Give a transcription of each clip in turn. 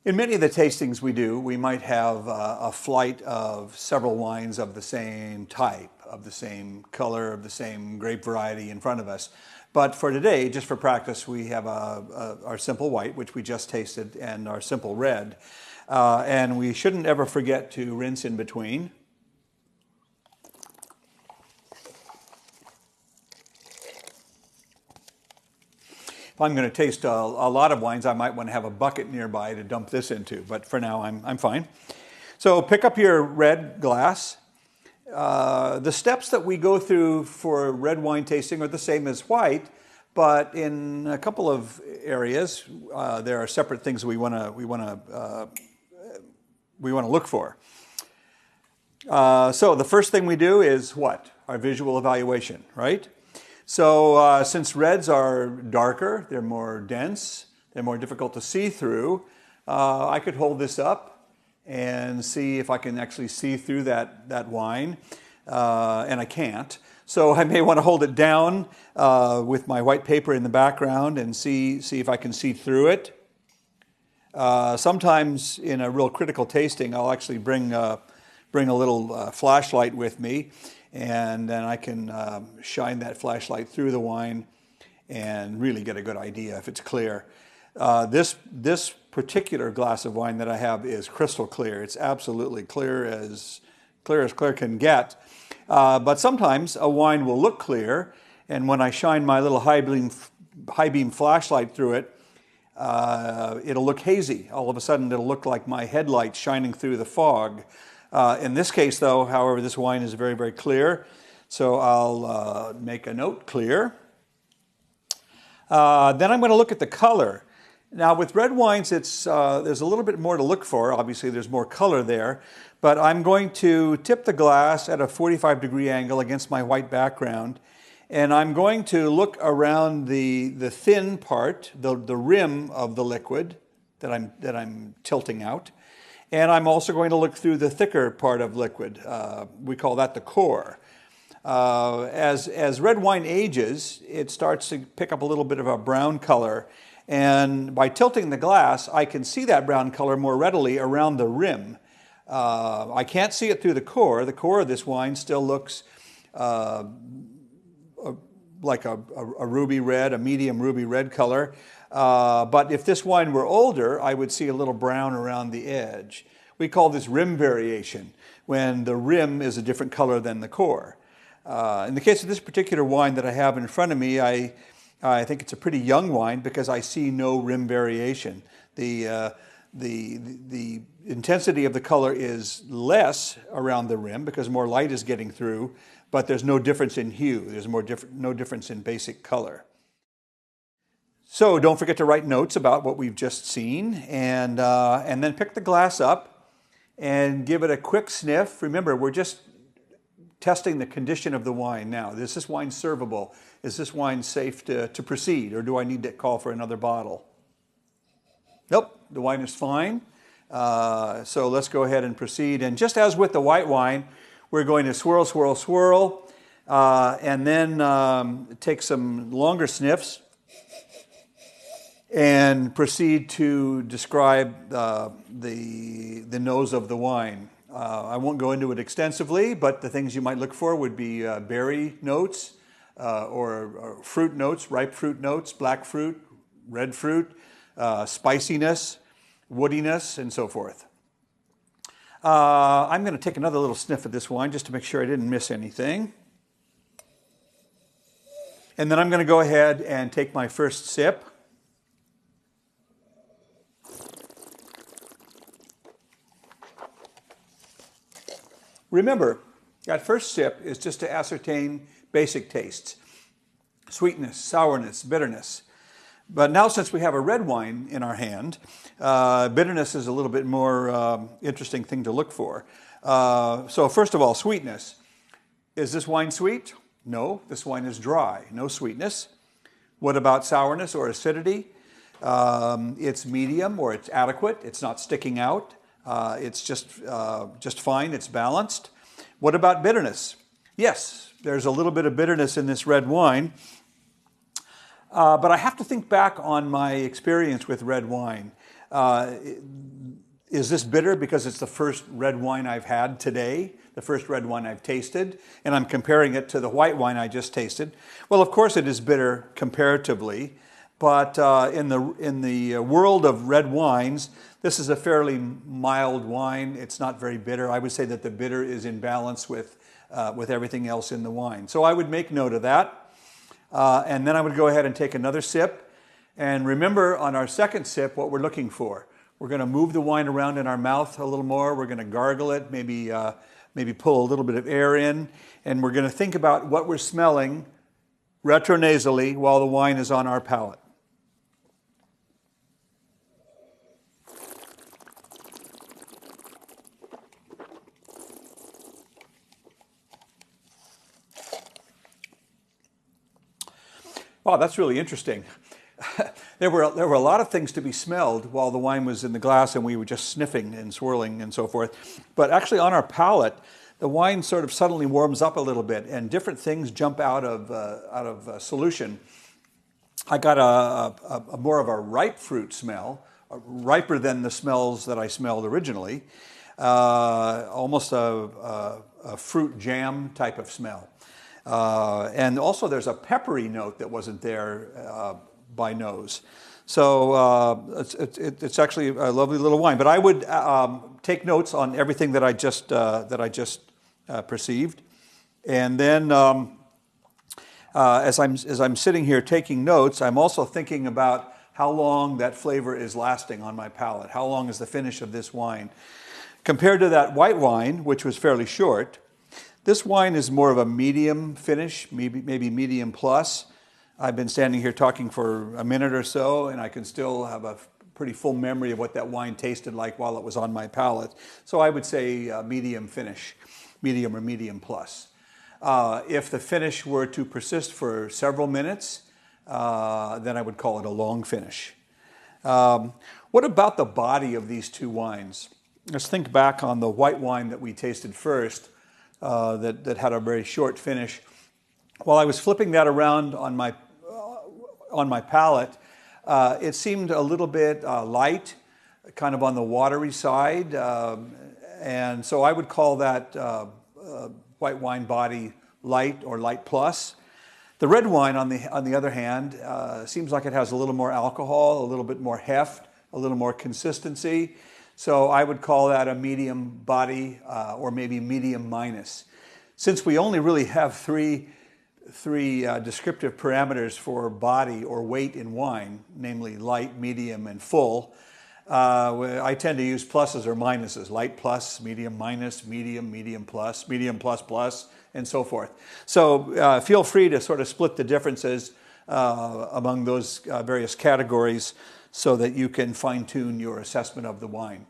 In many of the tastings we do, we might have a flight of several wines of the same type, of the same color, of the same grape variety in front of us. But for today, just for practice, we have our simple white, which we just tasted, and our simple red. And we shouldn't ever forget to rinse in between. If I'm going to taste a lot of wines, I might want to have a bucket nearby to dump this into, but for now I'm fine. So pick up your red glass. The steps that we go through for red wine tasting are the same as white, but in a couple of areas there are separate things we want to look for. So the first thing we do is what? Our visual evaluation, right? So since reds are darker, they're more dense, they're more difficult to see through, I could hold this up and see if I can actually see through that wine, and I can't. So I may want to hold it down with my white paper in the background and see if I can see through it. Sometimes in a real critical tasting, I'll actually bring a little flashlight with me, and then I can shine that flashlight through the wine and really get a good idea if it's clear. This particular glass of wine that I have is crystal clear. It's absolutely clear as clear can get. But sometimes a wine will look clear, and when I shine my little high beam flashlight through it, it'll look hazy. All of a sudden, it'll look like my headlights shining through the fog. In this case, though, however, this wine is very, very clear. So I'll make a note, clear. Then I'm going to look at the color. Now, with red wines, there's a little bit more to look for. Obviously, there's more color there. But I'm going to tip the glass at a 45-degree angle against my white background. And I'm going to look around the thin part, the rim of the liquid that I'm tilting out. And I'm also going to look through the thicker part of liquid. We call that the core. As red wine ages, it starts to pick up a little bit of a brown color. And by tilting the glass, I can see that brown color more readily around the rim. I can't see it through the core. The core of this wine still looks like a ruby red, a medium ruby red color. But if this wine were older, I would see a little brown around the edge. We call this rim variation, when the rim is a different color than the core. In the case of this particular wine that I have in front of me, I think it's a pretty young wine because I see no rim variation. The intensity of the color is less around the rim because more light is getting through, but there's no difference in hue. There's no difference in basic color. So don't forget to write notes about what we've just seen, and then pick the glass up and give it a quick sniff. Remember, we're just testing the condition of the wine now. Is this wine servable? Is this wine safe to proceed, or do I need to call for another bottle? Nope, the wine is fine. So let's go ahead and proceed. And just as with the white wine, we're going to swirl, swirl, swirl, and then take some longer sniffs and proceed to describe the nose of the wine. I won't go into it extensively, but the things you might look for would be berry notes or fruit notes, ripe fruit notes, black fruit, red fruit, spiciness, woodiness, and so forth. I'm going to take another little sniff of this wine just to make sure I didn't miss anything. And then I'm going to go ahead and take my first sip. Remember, that first sip is just to ascertain basic tastes: sweetness, sourness, bitterness. But now, since we have a red wine in our hand, bitterness is a little bit more interesting thing to look for. So first of all, sweetness. Is this wine sweet? No, this wine is dry, no sweetness. What about sourness or acidity? It's medium or it's adequate. It's not sticking out. It's just fine. It's balanced. What about bitterness? Yes, there's a little bit of bitterness in this red wine. But I have to think back on my experience with red wine. Is this bitter because it's the first red wine I've had today, the first red wine I've tasted, and I'm comparing it to the white wine I just tasted? Well, of course it is bitter comparatively, but in the world of red wines, this is a fairly mild wine. It's not very bitter. I would say that the bitter is in balance with everything else in the wine. So I would make note of that, and then I would go ahead and take another sip. And remember, on our second sip, what we're looking for. We're going to move the wine around in our mouth a little more. We're going to gargle it, maybe pull a little bit of air in, and we're going to think about what we're smelling retronasally while the wine is on our palate. Wow, that's really interesting. There were a lot of things to be smelled while the wine was in the glass and we were just sniffing and swirling and so forth. But actually on our palate, the wine sort of suddenly warms up a little bit and different things jump out of solution. I got a more of a ripe fruit smell, riper than the smells that I smelled originally. Almost a fruit jam type of smell. And also there's a peppery note that wasn't there by nose. So it's actually a lovely little wine. But I would take notes on everything that I just perceived, and then as I'm sitting here taking notes, I'm also thinking about how long that flavor is lasting on my palate. How long is the finish of this wine compared to that white wine, which was fairly short? This wine is more of a medium finish, maybe medium plus. I've been standing here talking for a minute or so, and I can still have a pretty full memory of what that wine tasted like while it was on my palate. So I would say medium finish, medium or medium plus. If the finish were to persist for several minutes, then I would call it a long finish. What about the body of these two wines? Let's think back on the white wine that we tasted first, that had a very short finish. While I was flipping that around on my palate, it seemed a little bit light, kind of on the watery side, and so I would call that white wine body light or light plus. The red wine, on the other hand, seems like it has a little more alcohol, a little bit more heft, a little more consistency. So I would call that a medium body or maybe medium minus. Since we only really have three descriptive parameters for body or weight in wine, namely light, medium, and full, I tend to use pluses or minuses, light plus, medium minus, medium plus, medium plus plus, and so forth. So feel free to sort of split the differences among those various categories so that you can fine-tune your assessment of the wine.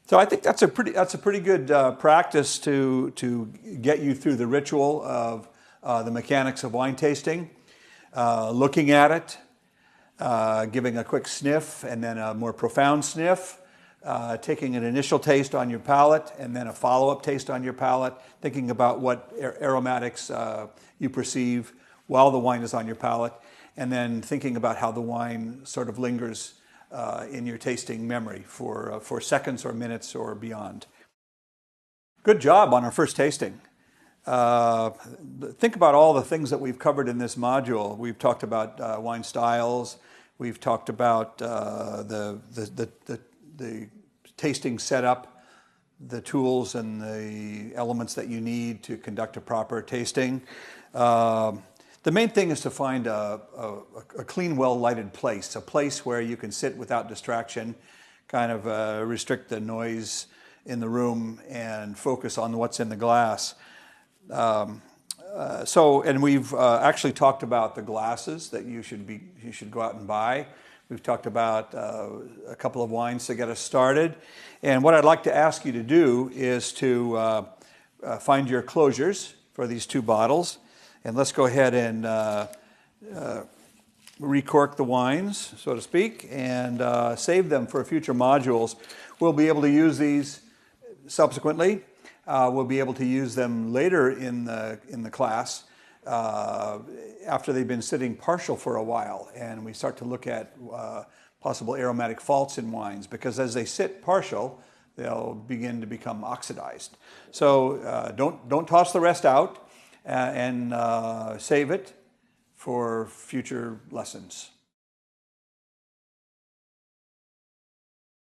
So I think that's a pretty good practice to get you through the ritual of the mechanics of wine tasting, looking at it, giving a quick sniff and then a more profound sniff, taking an initial taste on your palate and then a follow-up taste on your palate, thinking about what aromatics you perceive while the wine is on your palate, and then thinking about how the wine sort of lingers in your tasting memory for seconds or minutes or beyond. Good job on our first tasting. Think about all the things that we've covered in this module. We've talked about wine styles. We've talked about the tasting setup, the tools and the elements that you need to conduct a proper tasting. The main thing is to find a clean, well-lighted place, a place where you can sit without distraction, kind of restrict the noise in the room and focus on what's in the glass. And we've actually talked about the glasses that you should go out and buy. We've talked about a couple of wines to get us started. And what I'd like to ask you to do is to find your closures for these two bottles. And let's go ahead and recork the wines, so to speak, and save them for future modules. We'll be able to use these subsequently. We'll be able to use them later in the class after they've been sitting partial for a while, and we start to look at possible aromatic faults in wines, because as they sit partial, they'll begin to become oxidized. So don't toss the rest out, and save it for future lessons.